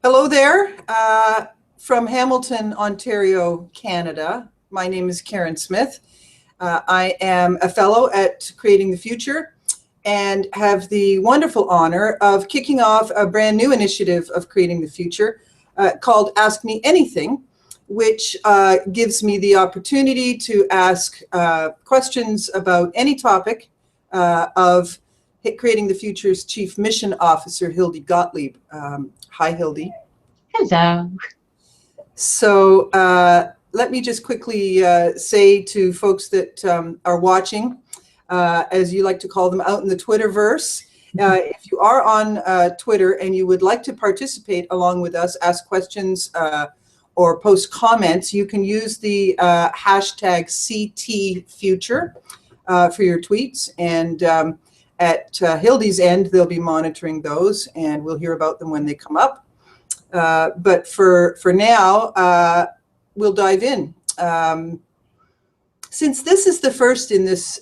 Hello there, from Hamilton, Ontario, Canada. My name is Karen Smith. I am a fellow at Creating the Future and have the wonderful honor of kicking off a brand new initiative of Creating the Future called Ask Me Anything, which gives me the opportunity to ask questions about any topic of Creating the Future's Chief Mission Officer, Hildy Gottlieb. Hi, Hildy. Hello. So let me just quickly say to folks that are watching, as you like to call them, out in the Twitterverse, if you are on Twitter and you would like to participate along with us, ask questions or post comments, you can use the hashtag CTFuture for your tweets. And at Hildy's end, they'll be monitoring those and we'll hear about them when they come up. But for now, we'll dive in. Since this is the first in this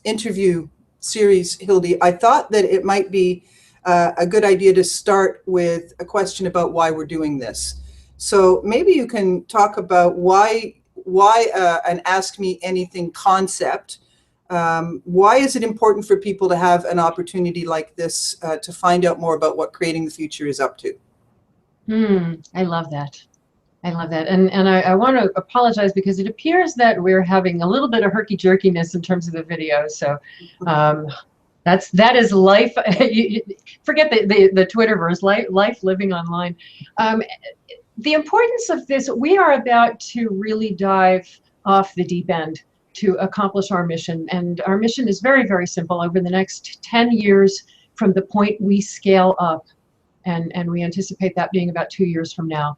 interview series, Hildy, I thought that it might be a good idea to start with a question about why we're doing this. So maybe you can talk about why an Ask Me Anything concept. Why is it important for people to have an opportunity like this to find out more about what Creating the Future is up to? I love that. I love that. And I want to apologize because it appears that we're having a little bit of herky-jerkiness in terms of the video. So that is life. Forget the Twitterverse, life living online. The importance of this, we are about to really dive off the deep end to accomplish our mission. And our mission is very, very simple. Over the next 10 years from the point we scale up, and we anticipate that being about 2 years from now.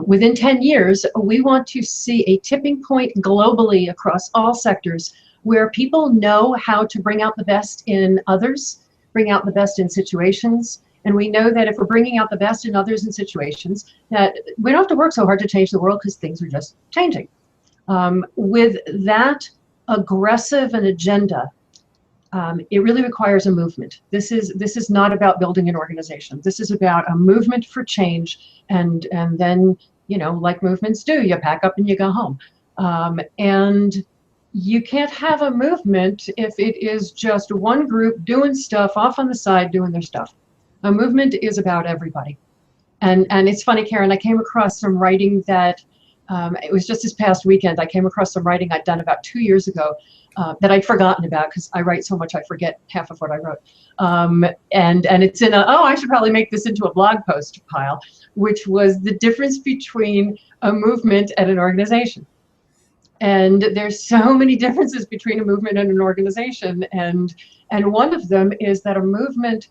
Within 10 years, we want to see a tipping point globally across all sectors where people know how to bring out the best in others, bring out the best in situations. And we know that if we're bringing out the best in others and situations, that we don't have to work so hard to change the world because things are just changing. With that aggressive an agenda, it really requires a movement. This is not about building an organization. This is about a movement for change, and then, you know, like movements do, you pack up and you go home. And you can't have a movement if it is just one group doing stuff off on the side, doing their stuff. A movement is about everybody. And it's funny, Karen, I came across some writing that, it was just this past weekend, I came across some writing I'd done about 2 years ago that I'd forgotten about because I write so much I forget half of what I wrote. And it's in I should probably make this into a blog post pile, which was the difference between a movement and an organization. And there's so many differences between a movement and an organization. And one of them is that a movement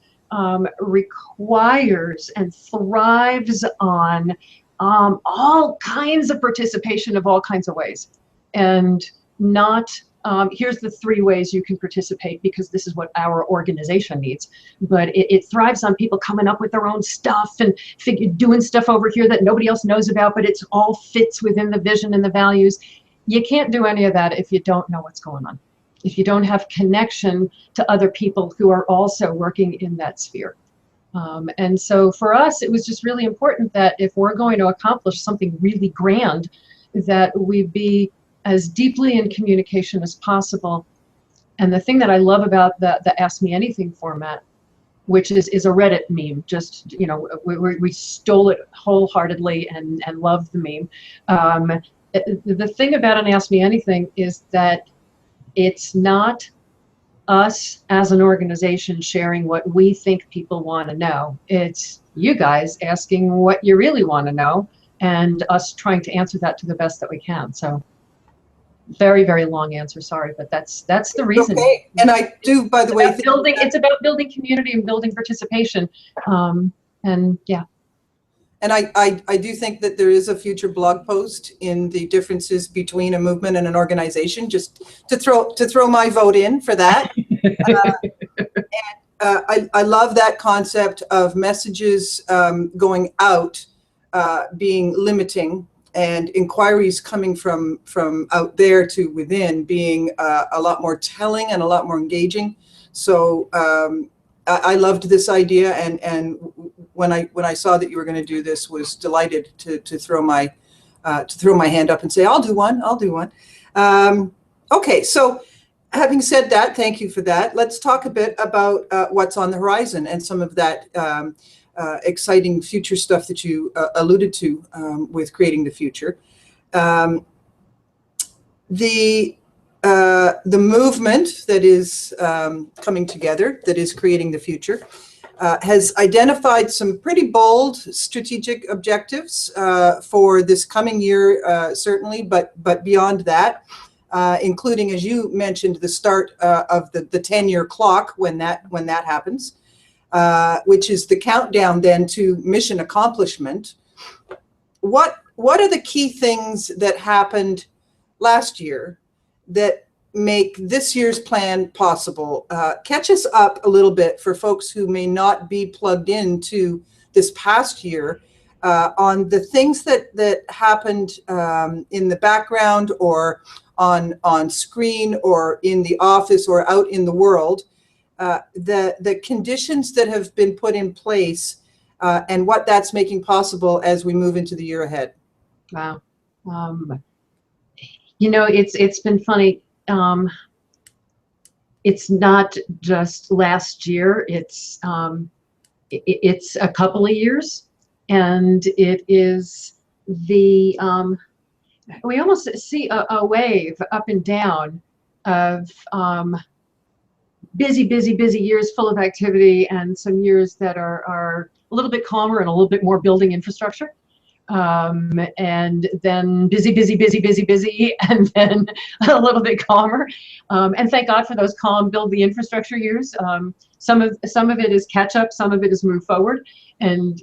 requires and thrives on all kinds of participation of all kinds of ways, and not here's the 3 ways you can participate because this is what our organization needs. But it thrives on people coming up with their own stuff and doing stuff over here that nobody else knows about, but it's all fits within the vision and the values. You can't do any of that if you don't know what's going on, if you don't have connection to other people who are also working in that sphere. And so for us, it was just really important that if we're going to accomplish something really grand, that we be as deeply in communication as possible. And the thing that I love about the Ask Me Anything format, which is a Reddit meme, just, you know, we stole it wholeheartedly and love the meme. The thing about an Ask Me Anything is that it's not us as an organization sharing what we think people want to know. It's you guys asking what you really want to know and us trying to answer that to the best that we can. So very, very long answer, sorry, but that's the reason. Okay, and I do, by the way, it's about building community and building participation. And yeah. And I do think that there is a future blog post in the differences between a movement and an organization, just to throw my vote in for that. I love that concept of messages going out being limiting, and inquiries coming from out there to within being a lot more telling and a lot more engaging. So I loved this idea, and when I saw that you were going to do this, was delighted to throw my hand up and say, I'll do one. I'll do one. Okay, so having said that, thank you for that. Let's talk a bit about what's on the horizon and some of that exciting future stuff that you alluded to with creating the future. The movement that is coming together, that is creating the future, has identified some pretty bold strategic objectives for this coming year, certainly, but beyond that, including, as you mentioned, the start of the 10-year clock when that happens, which is the countdown then to mission accomplishment. What are the key things that happened last year that make this year's plan possible? Catch us up a little bit for folks who may not be plugged into this past year on the things that happened in the background or on screen or in the office or out in the world, the conditions that have been put in place and what that's making possible as we move into the year ahead. Wow. You know, it's been funny. It's not just last year. It's a couple of years, and it is the we almost see a wave up and down of busy years full of activity, and some years that are a little bit calmer and a little bit more building infrastructure. And then busy, and then a little bit calmer. And thank God for those calm, build the infrastructure years. Some of it is catch up, some of it is move forward, and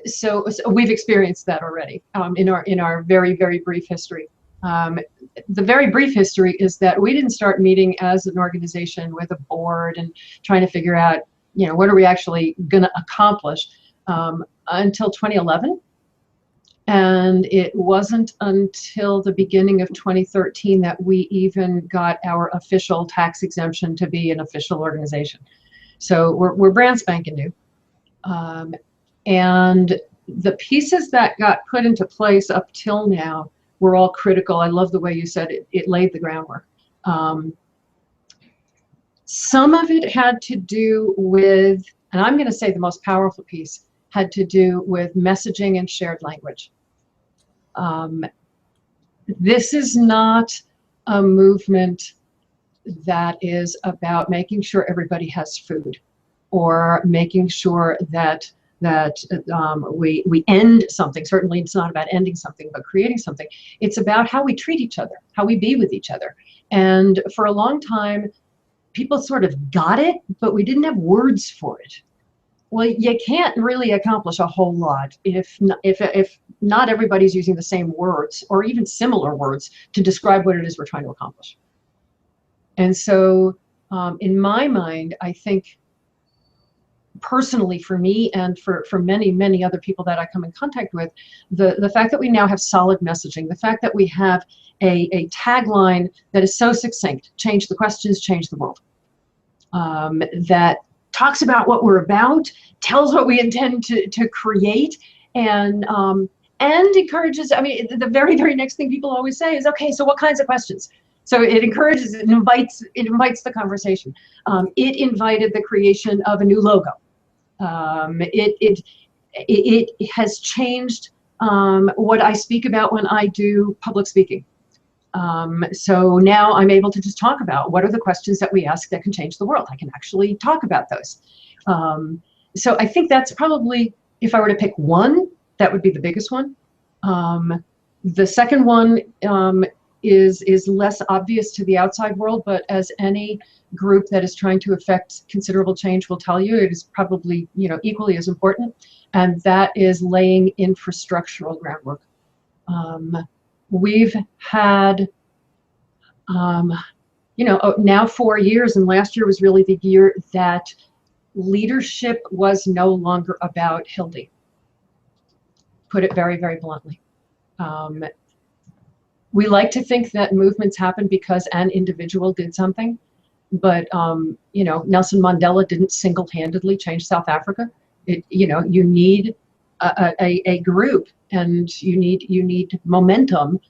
so we've experienced that already in our very brief history. The very brief history is that we didn't start meeting as an organization with a board and trying to figure out, you know, what are we actually going to accomplish until 2011. And it wasn't until the beginning of 2013 that we even got our official tax exemption to be an official organization. So we're brand spanking new. And the pieces that got put into place up till now were all critical. I love the way you said it laid the groundwork. Some of it had to do with, and I'm going to say the most powerful piece, had to do with messaging and shared language. This is not a movement that is about making sure everybody has food or making sure that we end something. Certainly it's not about ending something, but creating something. It's about how we treat each other, how we be with each other. And for a long time, people sort of got it, but we didn't have words for it. Well, you can't really accomplish a whole lot if not everybody's using the same words or even similar words to describe what it is we're trying to accomplish. And so in my mind, I think personally for me and for many other people that I come in contact with, the fact that we now have solid messaging, the fact that we have a tagline that is so succinct, change the questions, change the world, that talks about what we're about, tells what we intend to create, and encourages, I mean, the very next thing people always say is, okay, so what kinds of questions? So it encourages, it invites the conversation. It invited the creation of a new logo. It has changed what I speak about when I do public speaking. So now I'm able to just talk about what are the questions that we ask that can change the world. I can actually talk about those. So I think that's probably, if I were to pick one, that would be the biggest one. The second one is less obvious to the outside world, but as any group that is trying to affect considerable change will tell you, it is probably, you know, equally as important, and that is laying infrastructural groundwork. We've had, you know, now 4 years, and last year was really the year that leadership was no longer about Hildy. Put it very bluntly. We like to think that movements happen because an individual did something, but you know, Nelson Mandela didn't single-handedly change South Africa. You need a group, and you need momentum,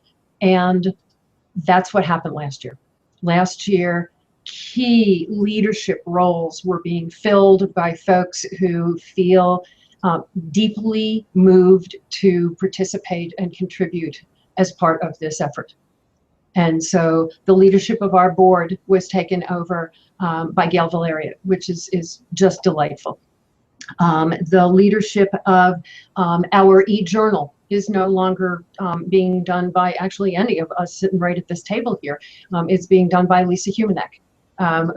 and that's what happened last year. Last year, key leadership roles were being filled by folks who feel deeply moved to participate and contribute as part of this effort. And so the leadership of our board was taken over by Gail Valeria, which is just delightful. The leadership of our e-journal is no longer being done by actually any of us sitting right at this table here. It's being done by Lisa Humanek,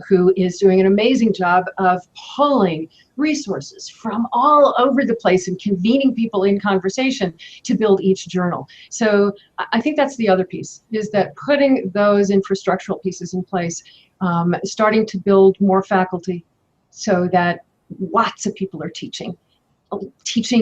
who is doing an amazing job of pulling resources from all over the place and convening people in conversation to build each journal. So I think that's the other piece, is that putting those infrastructural pieces in place, starting to build more faculty so that lots of people are teaching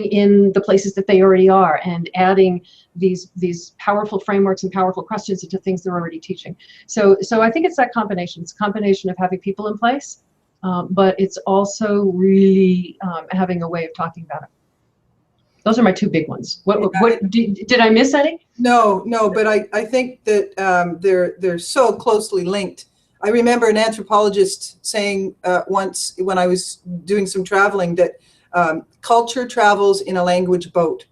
in the places that they already are, and adding these powerful frameworks and powerful questions into things they're already teaching. So I think it's that combination. It's a combination of having people in place, but it's also really having a way of talking about it. Those are my two big ones. What did I miss any? No, but I think that they're so closely linked. I remember an anthropologist saying once when I was doing some traveling that culture travels in a language boat.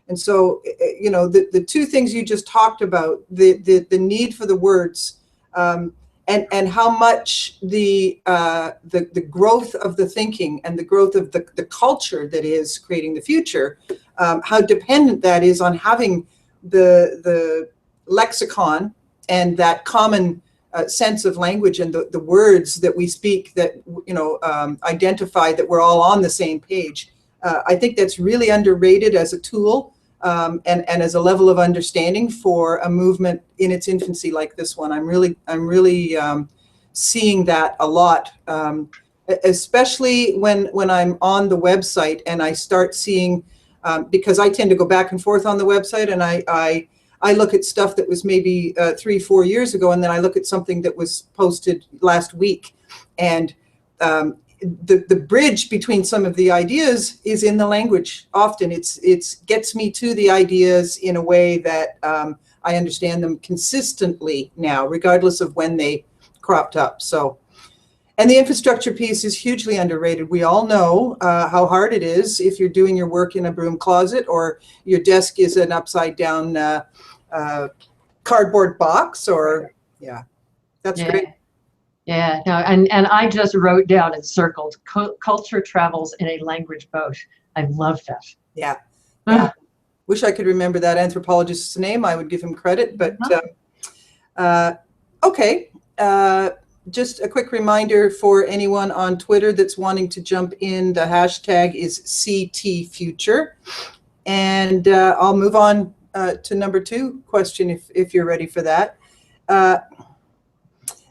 And so, the two things you just talked about, the need for the words, and how much the growth of the thinking and the growth of the culture that is creating the future, how dependent that is on having the lexicon and that common sense of language and the words that we speak that identify that we're all on the same page. I think that's really underrated as a tool and as a level of understanding for a movement in its infancy like this one. I'm really seeing that a lot, especially when I'm on the website and I start seeing, because I tend to go back and forth on the website, and I look at stuff that was maybe 3-4 years ago, and then I look at something that was posted last week, and the bridge between some of the ideas is in the language. Often it's gets me to the ideas in a way that I understand them consistently now, regardless of when they cropped up. So, and the infrastructure piece is hugely underrated. We all know how hard it is if you're doing your work in a broom closet or your desk is an upside down cardboard box, or that's great. Yeah, no, and I just wrote down and circled culture travels in a language boat. I love that. Yeah. Wish I could remember that anthropologist's name. I would give him credit, but okay. Just a quick reminder for anyone on Twitter that's wanting to jump in, the hashtag is CTFuture. And I'll move on to number 2 question if you're ready for that.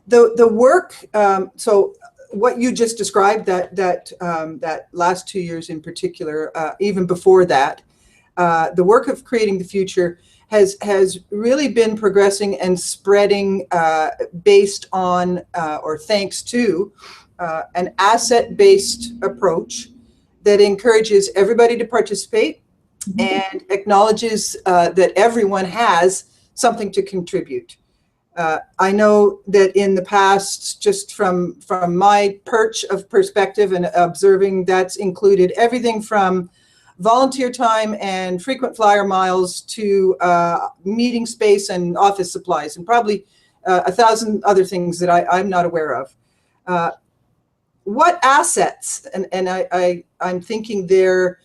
The work, so what you just described, that last 2 years in particular, even before that, the work of creating the future has really been progressing and spreading based on or thanks to an asset-based approach that encourages everybody to participate and acknowledges that everyone has something to contribute. I know that in the past, just from my perch of perspective and observing, that's included everything from volunteer time and frequent flyer miles to meeting space and office supplies, and probably 1,000 other things that I'm not aware of. What assets, and I'm thinking there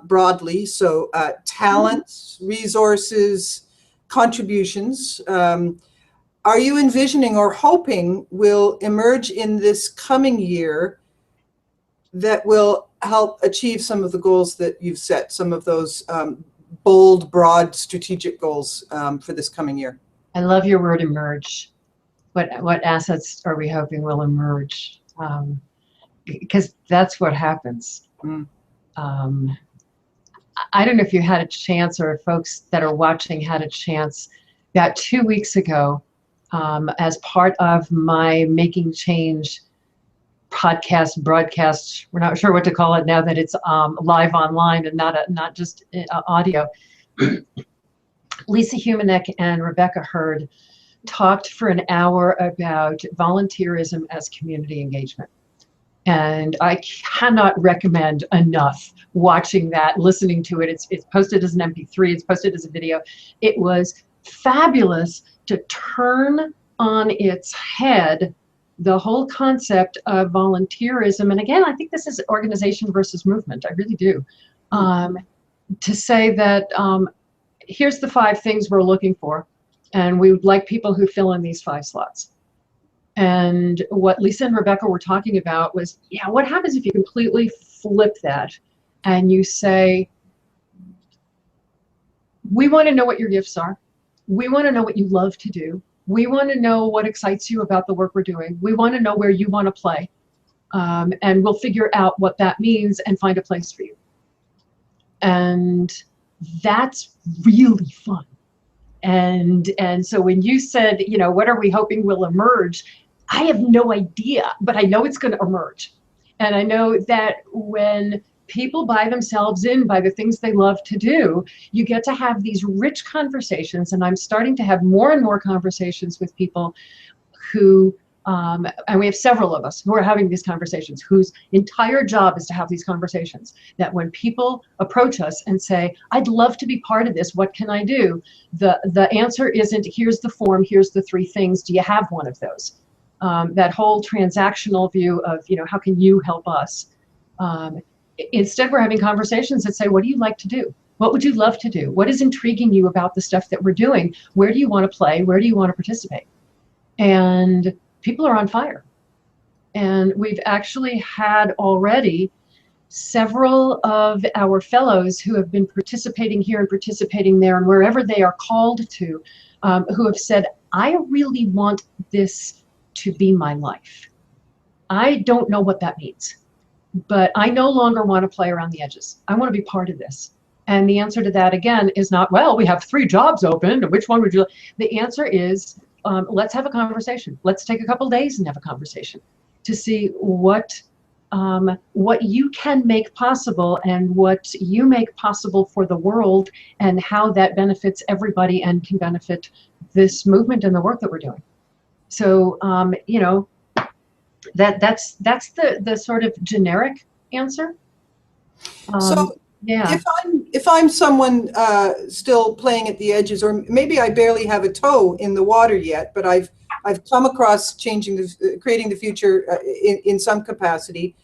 broadly, so talents, resources, contributions, are you envisioning or hoping will emerge in this coming year that will help achieve some of the goals that you've set, some of those bold, broad, strategic goals for this coming year? I love your word emerge. What assets are we hoping will emerge? Because that's what happens. I don't know if you had a chance, or if folks that are watching had a chance, about 2 weeks ago, as part of my Making Change podcast, broadcast, we're not sure what to call it now that it's live online and not just audio. Lisa Humanek and Rebecca Hurd talked for an hour about volunteerism as community engagement. And I cannot recommend enough watching that, listening to it. It's posted as an MP3, it's posted as a video. It was fabulous to turn on its head the whole concept of volunteerism. And again, I think this is organization versus movement. I really do. To say that here's the 5 things we're looking for, and we would like people who fill in these 5 slots. And what Lisa and Rebecca were talking about was, yeah, what happens if you completely flip that and you say, we want to know what your gifts are. We want to know what you love to do. We want to know what excites you about the work we're doing. We want to know where you want to play. And we'll figure out what that means and find a place for you. And that's really fun. And so when you said, you know, what are we hoping will emerge? I have no idea, but I know it's going to emerge. And I know that when people buy themselves in by the things they love to do, you get to have these rich conversations. And I'm starting to have more and more conversations with people who, and we have several of us who are having these conversations, whose entire job is to have these conversations. That when people approach us and say, I'd love to be part of this, what can I do? The answer isn't, here's the form, here's the 3 things, do you have one of those? That whole transactional view of, you know, how can you help us? Instead, we're having conversations that say, what do you like to do? What would you love to do? What is intriguing you about the stuff that we're doing? Where do you want to play? Where do you want to participate? And people are on fire. And we've actually had already several of our fellows who have been participating here and participating there and wherever they are called to, who have said, I really want this to be my life. I don't know what that means, but I no longer want to play around the edges. I want to be part of this. And the answer to that, again, is not, well, we have 3 jobs open. Which one would you like? The answer is, let's have a conversation. Let's take a couple days and have a conversation to see what you can make possible and what you make possible for the world and how that benefits everybody and can benefit this movement and the work that we're doing. So, you know, that's the sort of generic answer. So yeah. if I'm someone still playing at the edges, or maybe I barely have a toe in the water yet, but I've come across creating the future in some capacity.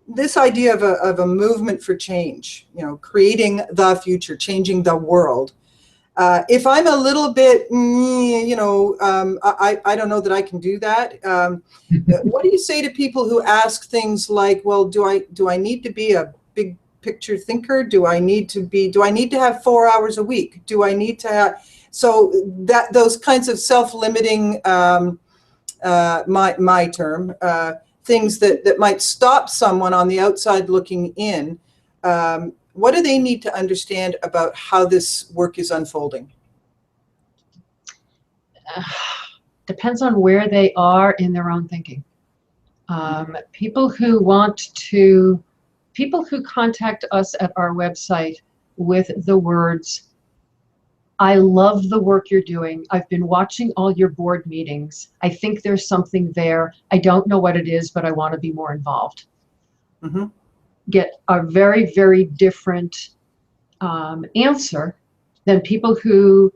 This idea of a movement for change, you know, creating the future, changing the world. If I'm a little bit, you know, I don't know that I can do that. What do you say to people who ask things like, well, do I need to be a big picture thinker? Do I need to have 4 hours a week? Do I need to have, so that those kinds of self-limiting, my term, things that might stop someone on the outside looking in. What do they need to understand about how this work is unfolding? Depends on where they are in their own thinking. People who contact us at our website with the words, I love the work you're doing. I've been watching all your board meetings. I think there's something there. I don't know what it is, but I want to be more involved. Mm-hmm. Get a very, very different answer than people who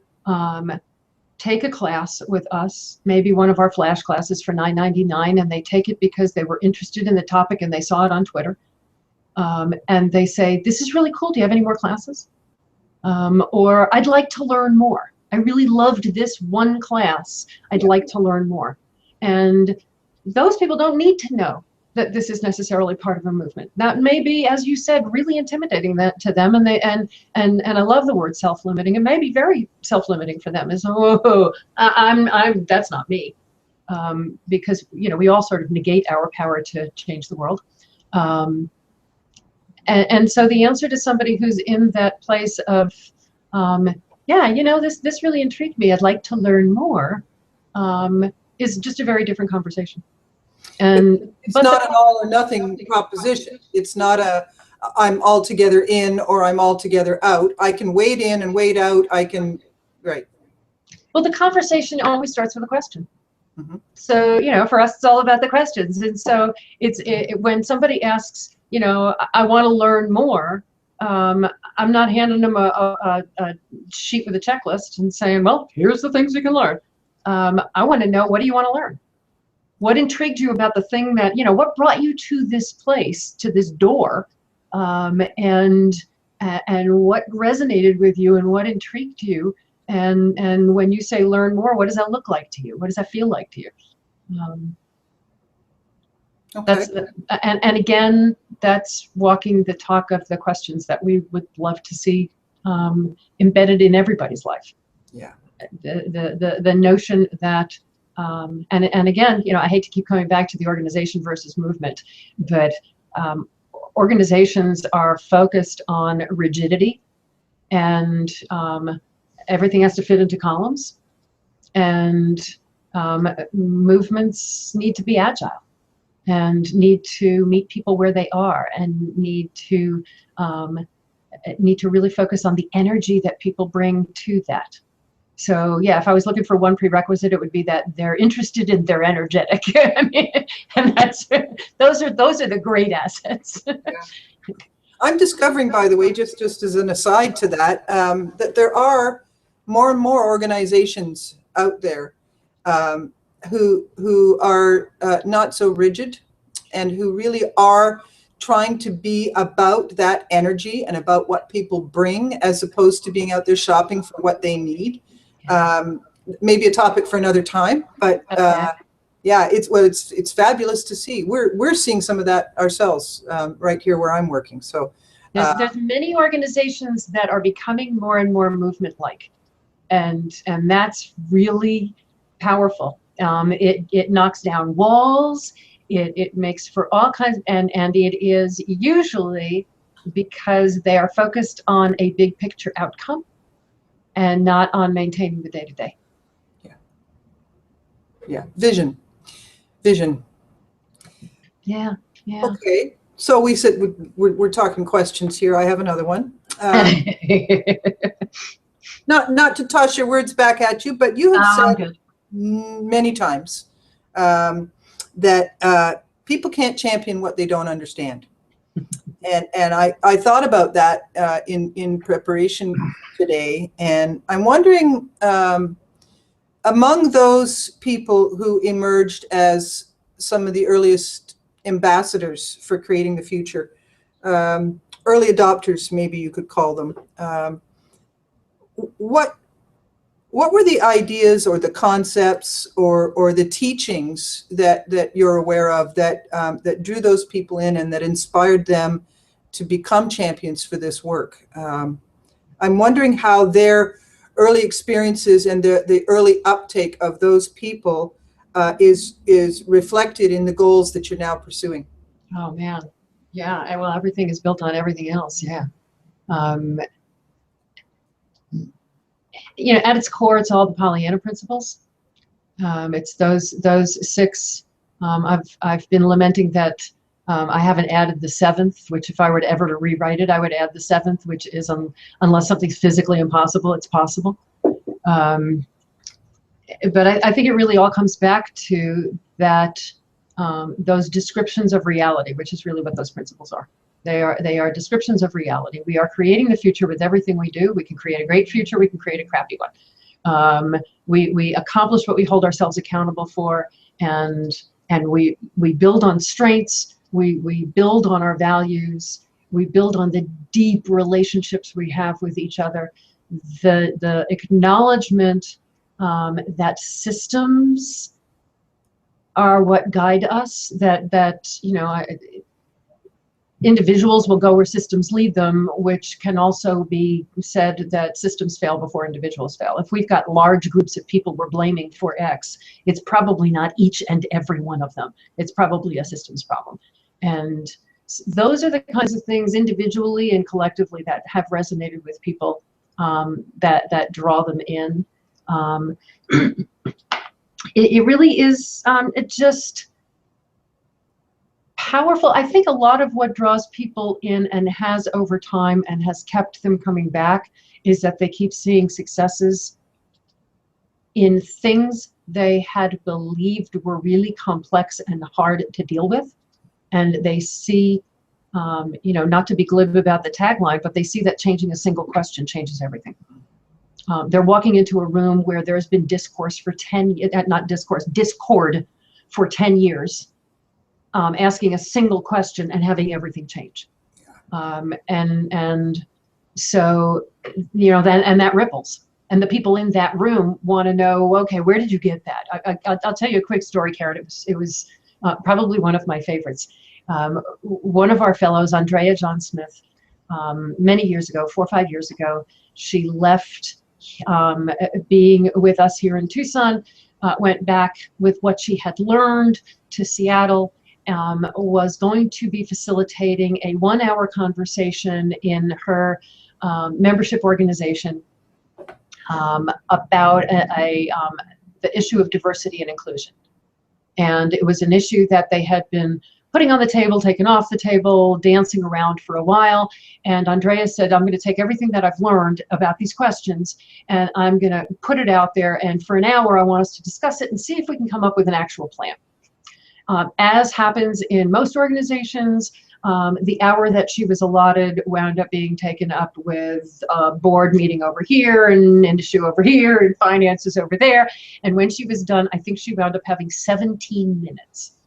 take a class with us, maybe one of our flash classes for $9.99, and they take it because they were interested in the topic and they saw it on Twitter. And they say, this is really cool. Do you have any more classes? Or I'd like to learn more. I really loved this one class. I'd like to learn more. And those people don't need to know that this is necessarily part of a movement. That may be, as you said, really intimidating to them, and I love the word self-limiting. It may be very self-limiting for them. Is that's not me, because you know we all sort of negate our power to change the world, and so the answer to somebody who's in that place of, yeah, you know, this really intrigued me. I'd like to learn more, is just a very different conversation. And It's not an all or nothing proposition. It's not a I'm altogether in or I'm altogether out. I can wade in and wade out. I can, right. Well, the conversation always starts with a question. Mm-hmm. So, you know, for us, it's all about the questions. And so when somebody asks, you know, I want to learn more, I'm not handing them a sheet with a checklist and saying, well, here's the things you can learn. I want to know, what do you want to learn? What intrigued you about the thing that, you know, what brought you to this place, to this door, and what resonated with you and what intrigued you? And when you say learn more, what does that look like to you? What does that feel like to you? Okay. And again, that's walking the talk of the questions that we would love to see embedded in everybody's life. Yeah. The notion that and again, you know, I hate to keep coming back to the organization versus movement, but organizations are focused on rigidity, and everything has to fit into columns, and movements need to be agile and need to meet people where they are, and need to really focus on the energy that people bring to that. So yeah, if I was looking for one prerequisite, it would be that they're interested and they're energetic. I mean, and those are the great assets. Yeah. I'm discovering, by the way, just as an aside to that, that there are more and more organizations out there who are not so rigid, and who really are trying to be about that energy and about what people bring, as opposed to being out there shopping for what they need. Maybe a topic for another time, but yeah, it's fabulous to see. We're seeing some of that ourselves right here where I'm working. So there's many organizations that are becoming more and more movement-like, and that's really powerful. It knocks down walls. It makes for all kinds, and it is usually because they are focused on a big picture outcome and not on maintaining the day-to-day. Yeah, vision. Yeah. Okay, so we said we're talking questions here. I have another one. Not to toss your words back at you, but you have said many times that people can't champion what they don't understand. And I thought about that in preparation today, and I'm wondering, among those people who emerged as some of the earliest ambassadors for creating the future, early adopters, maybe you could call them, what were the ideas or the concepts or the teachings that you're aware of that drew those people in and that inspired them to become champions for this work? I'm wondering how their early experiences and the early uptake of those people is reflected in the goals that you're now pursuing. Oh man, yeah. Well, everything is built on everything else. Yeah. You know, at its core, it's all the Pollyanna principles. It's those six. I've been lamenting that I haven't added the seventh, which if I were to ever to rewrite it, I would add the seventh, which is unless something's physically impossible, it's possible. But I think it really all comes back to that, those descriptions of reality, which is really what those principles are. They are descriptions of reality. We are creating the future with everything we do. We can create a great future. We can create a crappy one. We accomplish what we hold ourselves accountable for, and we build on strengths. We build on our values. We build on the deep relationships we have with each other. The acknowledgement that systems are what guide us. That you know. Individuals will go where systems lead them, which can also be said that systems fail before individuals fail. If we've got large groups of people we're blaming for X, it's probably not each and every one of them. It's probably a systems problem. And those are the kinds of things individually and collectively that have resonated with people, that draw them in. It really is, it just, powerful. I think a lot of what draws people in and has over time and has kept them coming back is that they keep seeing successes in things they had believed were really complex and hard to deal with. And they see, not to be glib about the tagline, but they see that changing a single question changes everything. They're walking into a room where there's been discord for 10 years, asking a single question and having everything change. And so, that ripples. And the people in that room want to know, okay, where did you get that? I'll tell you a quick story, Karen. It was probably one of my favorites. One of our fellows, Andrea John Smith, many years ago, 4 or 5 years ago, she left being with us here in Tucson, went back with what she had learned to Seattle, was going to be facilitating a 1-hour conversation in her membership organization about the issue of diversity and inclusion. And it was an issue that they had been putting on the table, taken off the table, dancing around for a while. And Andrea said, I'm going to take everything that I've learned about these questions and I'm going to put it out there. And for an hour, I want us to discuss it and see if we can come up with an actual plan. As happens in most organizations, the hour that she was allotted wound up being taken up with a board meeting over here and an issue over here and finances over there. And when she was done, I think she wound up having 17 minutes.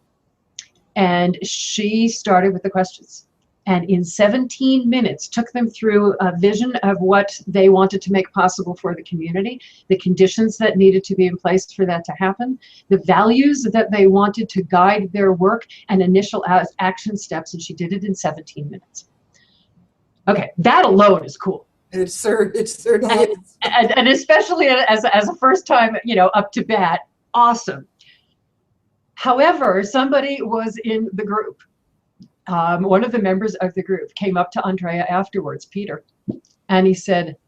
And she started with the questions. And in 17 minutes, took them through a vision of what they wanted to make possible for the community, the conditions that needed to be in place for that to happen, the values that they wanted to guide their work, and initial action steps. And she did it in 17 minutes. Okay, that alone is cool. It certainly is. And especially as a first time, up to bat, awesome. However, somebody was in the group. One of the members of the group came up to Andrea afterwards, Peter, and he said,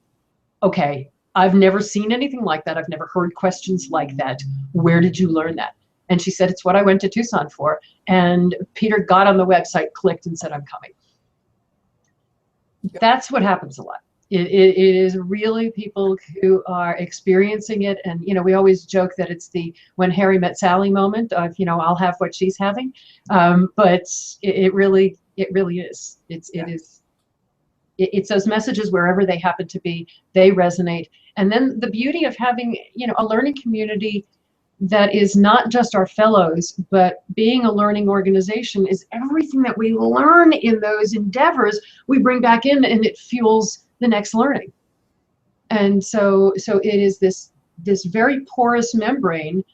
okay, I've never seen anything like that. I've never heard questions like that. Where did you learn that? And she said, it's what I went to Tucson for. And Peter got on the website, clicked, and said, I'm coming. Yep. That's what happens a lot. It is really people who are experiencing it. And, we always joke that it's the when Harry met Sally moment of, I'll have what she's having. But it really is. It's those messages wherever they happen to be, they resonate. And then the beauty of having, a learning community that is not just our fellows, but being a learning organization is everything that we learn in those endeavors, we bring back in and it fuels the next learning. And so it is this very porous membrane,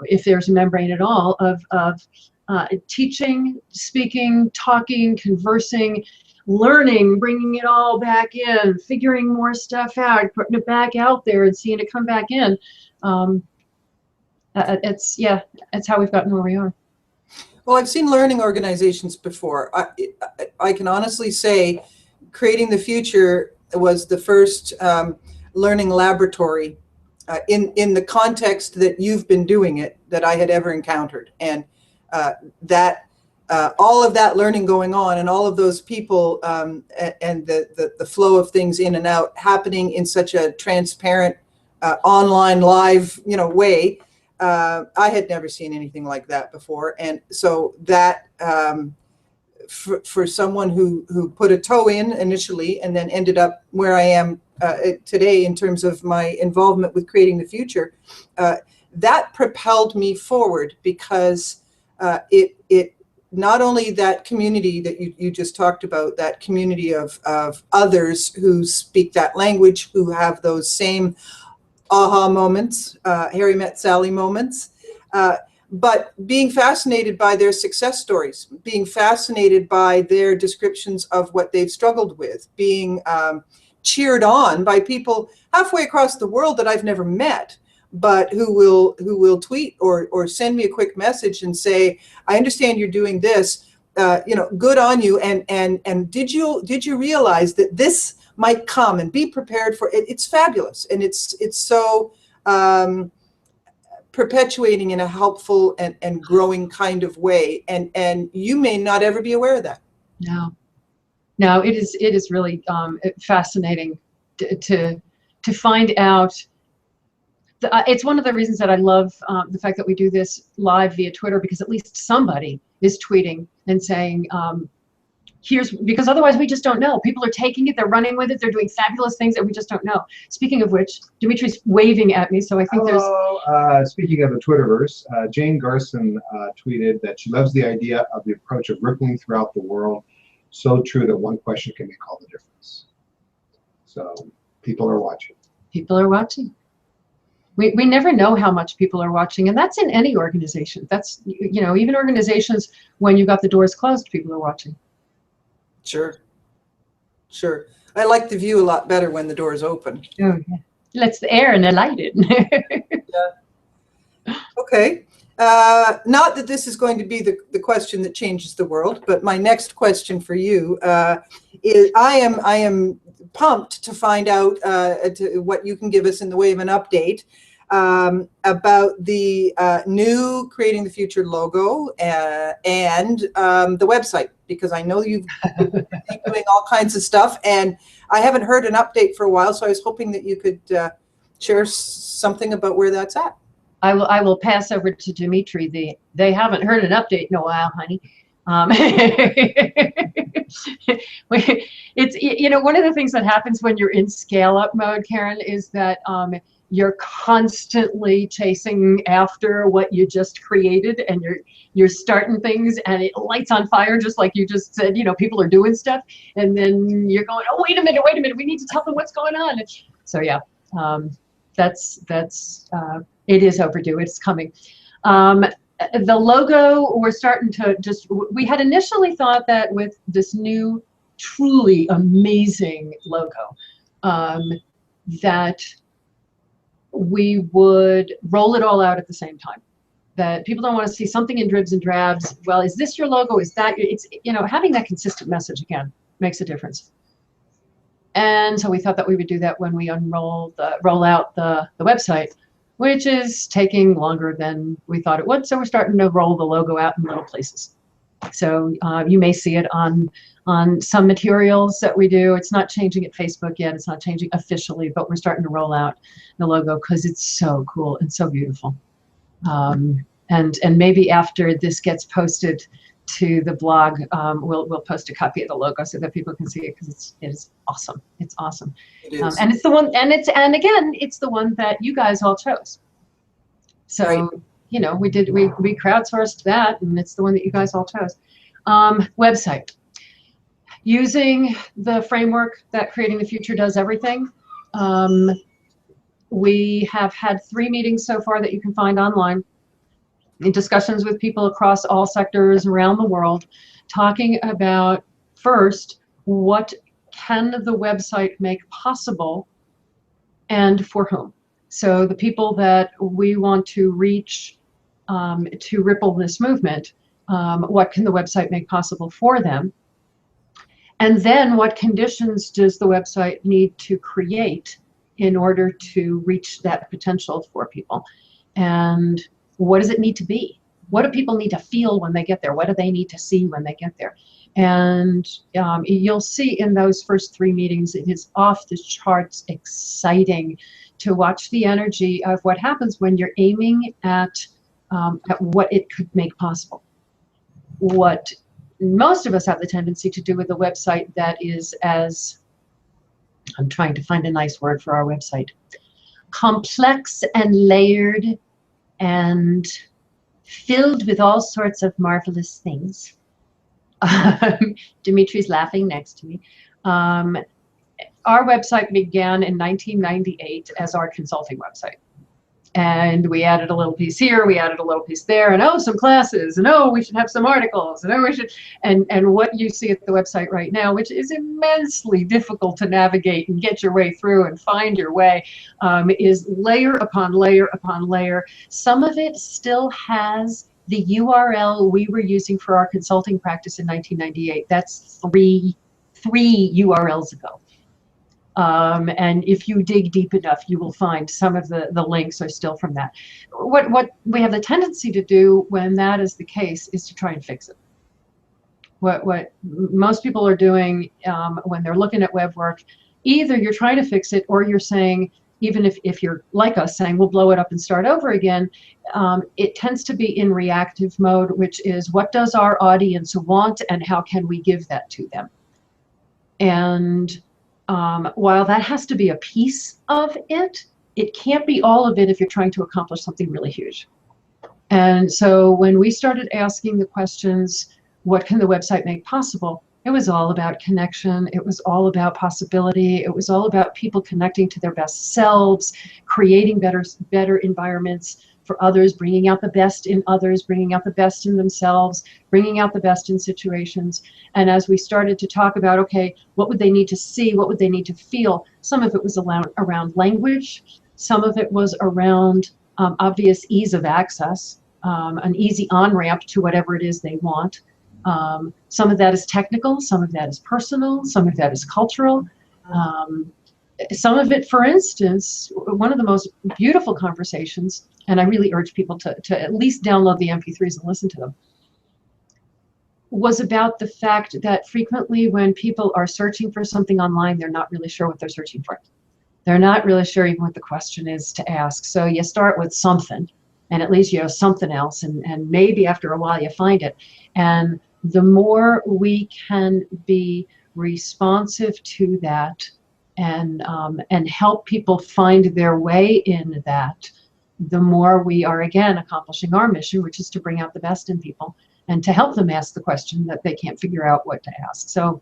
if there's a membrane at all, of teaching, speaking, talking, conversing, learning, bringing it all back in, figuring more stuff out, putting it back out there and seeing it come back in. It's how we've gotten where we are. Well, I've seen learning organizations before. I can honestly say Creating the Future was the first learning laboratory in the context that you've been doing it that I had ever encountered. And all of that learning going on and all of those people and the flow of things in and out happening in such a transparent online live way. I had never seen anything like that before. And so that for someone who put a toe in initially and then ended up where I am today in terms of my involvement with Creating the Future, that propelled me forward because it not only that community that you just talked about, that community of others who speak that language, who have those same aha moments, Harry met Sally moments, but being fascinated by their success stories, being fascinated by their descriptions of what they've struggled with, being cheered on by people halfway across the world that I've never met, but who will tweet or send me a quick message and say, I understand you're doing this, good on you, and did you realize that this might come, and be prepared for it. It's fabulous, and it's so perpetuating in a helpful and growing kind of way. And you may not ever be aware of that. No, it is really fascinating to find out. It's one of the reasons that I love the fact that we do this live via Twitter, because at least somebody is tweeting and saying, because otherwise we just don't know. People are taking it, they're running with it, they're doing fabulous things that we just don't know. Speaking of which, Dimitri's waving at me, so I think speaking of the Twitterverse, Jane Garson tweeted that she loves the idea of the approach of rippling throughout the world. So true that one question can make all the difference. So people are watching. People are watching. We never know how much people are watching, and that's in any organization. That's, you know, even organizations when you've got the doors closed, people are watching. Sure. Sure. I like the view a lot better when the door's open. Oh, yeah. Lets the air and the light in. Yeah. Okay. Not that this is going to be the question that changes the world, but my next question for you is, I am pumped to find out what you can give us in the way of an update about the new Creating the Future logo and the website, because I know you've been doing all kinds of stuff, and I haven't heard an update for a while, so I was hoping that you could share something about where that's at. I will pass over to Dimitri. They haven't heard an update in a while, honey. It's, you know, one of the things that happens when you're in scale up mode, Karen, is that you're constantly chasing after what you just created, and you're starting things and it lights on fire, just like you just said. You know, people are doing stuff, and then you're going, oh, wait a minute, we need to tell them what's going on. So yeah, that's it is overdue. It's coming. The logo, we're starting to we had initially thought that with this new, truly amazing logo, that we would roll it all out at the same time. That people don't want to see something in dribs and drabs. Well, is this your logo? Is that your, it's, you know, having that consistent message again makes a difference. And so we thought that we would do that when we roll out the website, which is taking longer than we thought it would. So we're starting to roll the logo out in little places. So you may see it on some materials that we do. It's not changing at Facebook yet. It's not changing officially, but we're starting to roll out the logo because it's so cool and so beautiful. And maybe after this gets posted to the blog, we'll post a copy of the logo so that people can see it, because it is awesome. It's awesome. It is. And it's the one, and again, it's the one that you guys all chose. So, right. You know, we crowdsourced that, and it's the one that you guys all chose. Website. Using the framework that Creating the Future does everything. We have had 3 meetings so far that you can find online, in discussions with people across all sectors around the world, talking about, first, what can the website make possible and for whom. So the people that we want to reach to ripple this movement, what can the website make possible for them? And then what conditions does the website need to create in order to reach that potential for people? And what does it need to be? What do people need to feel when they get there? What do they need to see when they get there? And you'll see in those first 3 meetings, it is off the charts exciting to watch the energy of what happens when you're aiming at what it could make possible. What most of us have the tendency to do with a website that is, as I'm trying to find a nice word for our website, complex and layered and filled with all sorts of marvelous things. Dimitri's laughing next to me. Our website began in 1998 as our consulting website. And we added a little piece here, we added a little piece there, and oh, some classes, and oh, we should have some articles, and oh, we should, and what you see at the website right now, which is immensely difficult to navigate and get your way through and find your way, is layer upon layer upon layer. Some of it still has the URL we were using for our consulting practice in 1998. That's three URLs ago. And if you dig deep enough, you will find some of the links are still from that. What we have the tendency to do when that is the case is to try and fix it. What most people are doing when they're looking at web work, either you're trying to fix it, or you're saying, even if you're like us saying we'll blow it up and start over again, it tends to be in reactive mode, which is what does our audience want and how can we give that to them? And while that has to be a piece of it, it can't be all of it if you're trying to accomplish something really huge. And so when we started asking the questions, what can the website make possible? It was all about connection. It was all about possibility. It was all about people connecting to their best selves, creating better environments for others, bringing out the best in others, bringing out the best in themselves, bringing out the best in situations. And as we started to talk about, okay, what would they need to see? What would they need to feel? Some of it was around language. Some of it was around obvious ease of access, an easy on-ramp to whatever it is they want. Some of that is technical, some of that is personal, some of that is cultural. Some of it, for instance, one of the most beautiful conversations, and I really urge people to at least download the MP3s and listen to them, was about the fact that frequently when people are searching for something online, they're not really sure what they're searching for. They're not really sure even what the question is to ask. So you start with something, and at least you have something else, and maybe after a while you find it. And the more we can be responsive to that and help people find their way in that, the more we are, again, accomplishing our mission, which is to bring out the best in people and to help them ask the question that they can't figure out what to ask. So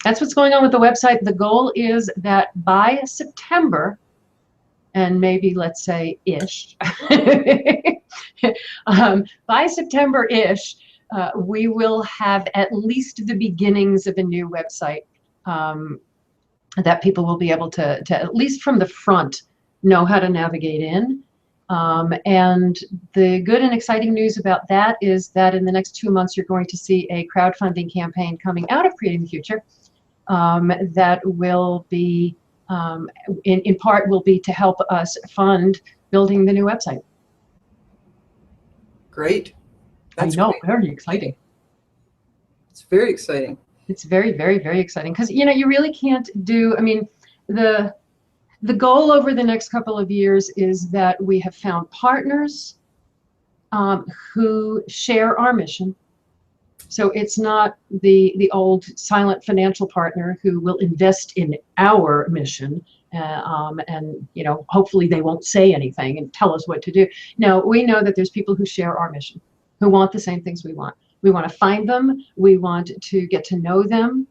that's what's going on with the website. The goal is that by September, and maybe let's say ish, by September-ish, we will have at least the beginnings of a new website that people will be able to at least from the front, know how to navigate in. And the good and exciting news about that is that in the next 2 months, you're going to see a crowdfunding campaign coming out of Creating the Future that will be, in part, will be to help us fund building the new website. Great. That's I know, great. very exciting. It's very exciting. It's very, very, very exciting because, you know, you really can't do, I mean, the goal over the next couple of years is that we have found partners who share our mission. So it's not the old silent financial partner who will invest in our mission and, you know, hopefully they won't say anything and tell us what to do. No, we know that there's people who share our mission, who want the same things we want. We want to find them. We want to get to know them.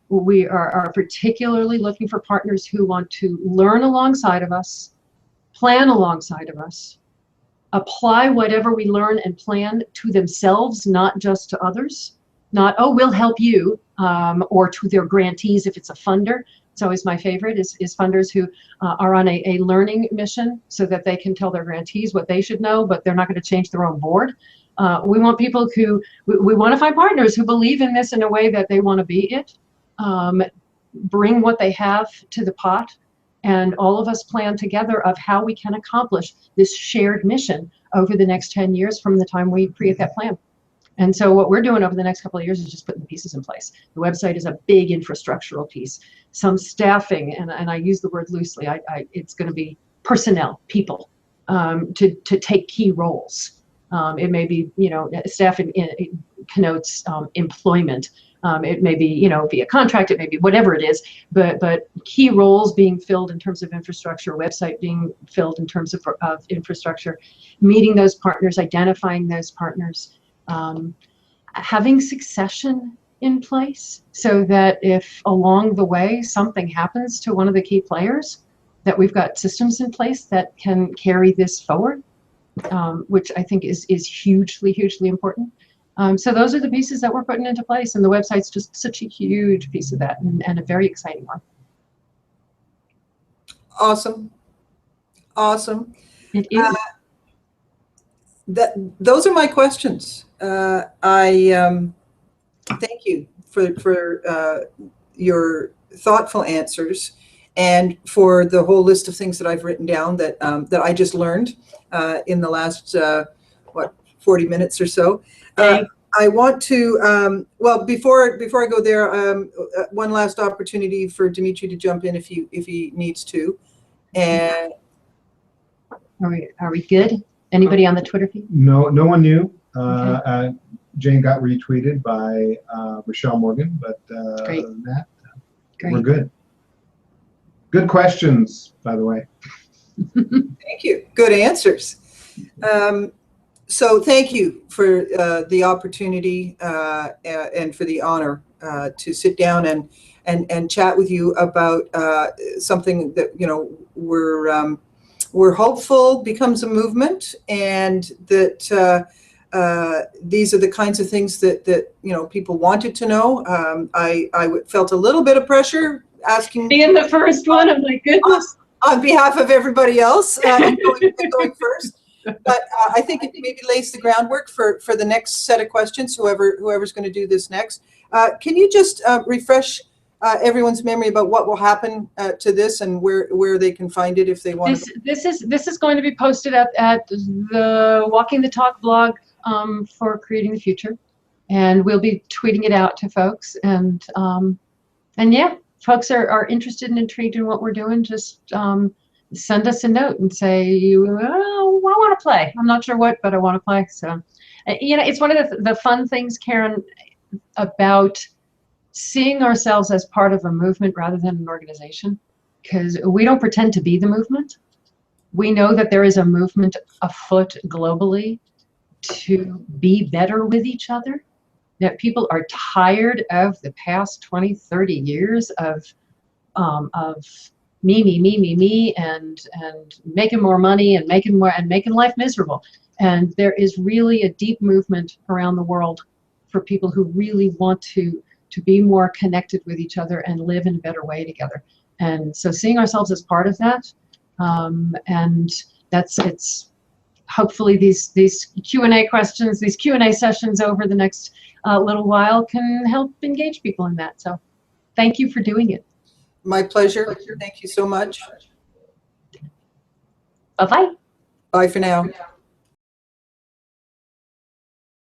We are particularly looking for partners who want to learn alongside of us, plan alongside of us, apply whatever we learn and plan to themselves, not just to others. Not, oh, we'll help you, or to their grantees if it's a funder. It's always my favorite is funders who are on a learning mission so that they can tell their grantees what they should know, but they're not going to change their own board. We want people who, we want to find partners who believe in this in a way that they want to be it, bring what they have to the pot, and all of us plan together of how we can accomplish this shared mission over the next 10 years from the time we create that plan. And so what we're doing over the next couple of years is just putting the pieces in place. The website is a big infrastructural piece. Some staffing, and I use the word loosely, it's going to be personnel, people, to take key roles. It may be, you know, staffing connotes employment. It may be, you know, via contract, it may be whatever it is, but key roles being filled in terms of infrastructure, website being filled in terms of infrastructure, meeting those partners, identifying those partners, having succession in place so that if along the way something happens to one of the key players, that we've got systems in place that can carry this forward, which I think is hugely, hugely important. So those are the pieces that we're putting into place, and the website's just such a huge piece of that, and a very exciting one. Awesome. Awesome. It is. Those are my questions. I thank you for your thoughtful answers, and for the whole list of things that I've written down that that I just learned in the last 40 minutes or so. I want to well, before I go there, one last opportunity for Dimitri to jump in if he needs to. And are we good? Anybody on the Twitter feed? No one new. Okay. Jane got retweeted by Rochelle Morgan, but Great. other than that, Great. we're good. Good questions, by the way. thank you. Good answers. So thank you for the opportunity and for the honor to sit down and chat with you about something that, you know, we're hopeful becomes a movement, and that these are the kinds of things that you know, people wanted to know. I felt a little bit of pressure asking, Being the first one, oh my goodness, on behalf of everybody else, going first. But I think it maybe lays the groundwork for the next set of questions, whoever's going to do this next. Can you just refresh everyone's memory about what will happen to this, and where they can find it if they want to? This is going to be posted at the Walking the Talk blog for Creating the Future, and we'll be tweeting it out to folks. And yeah, folks are interested and intrigued in what we're doing. Just send us a note and say, oh, I want to play. I'm not sure what, but I want to play. So, you know, it's one of the fun things, Karen, about seeing ourselves as part of a movement rather than an organization, because we don't pretend to be the movement. We know that there is a movement afoot globally to be better with each other, that people are tired of the past 20, 30 years of me, and making more money and making life miserable. And there is really a deep movement around the world for people who really want to be more connected with each other and live in a better way together. And so seeing ourselves as part of that, and it's hopefully these Q&A questions, these Q&A sessions over the next little while can help engage people in that. So thank you for doing it. My pleasure. Thank you so much. Bye-bye. Bye for now.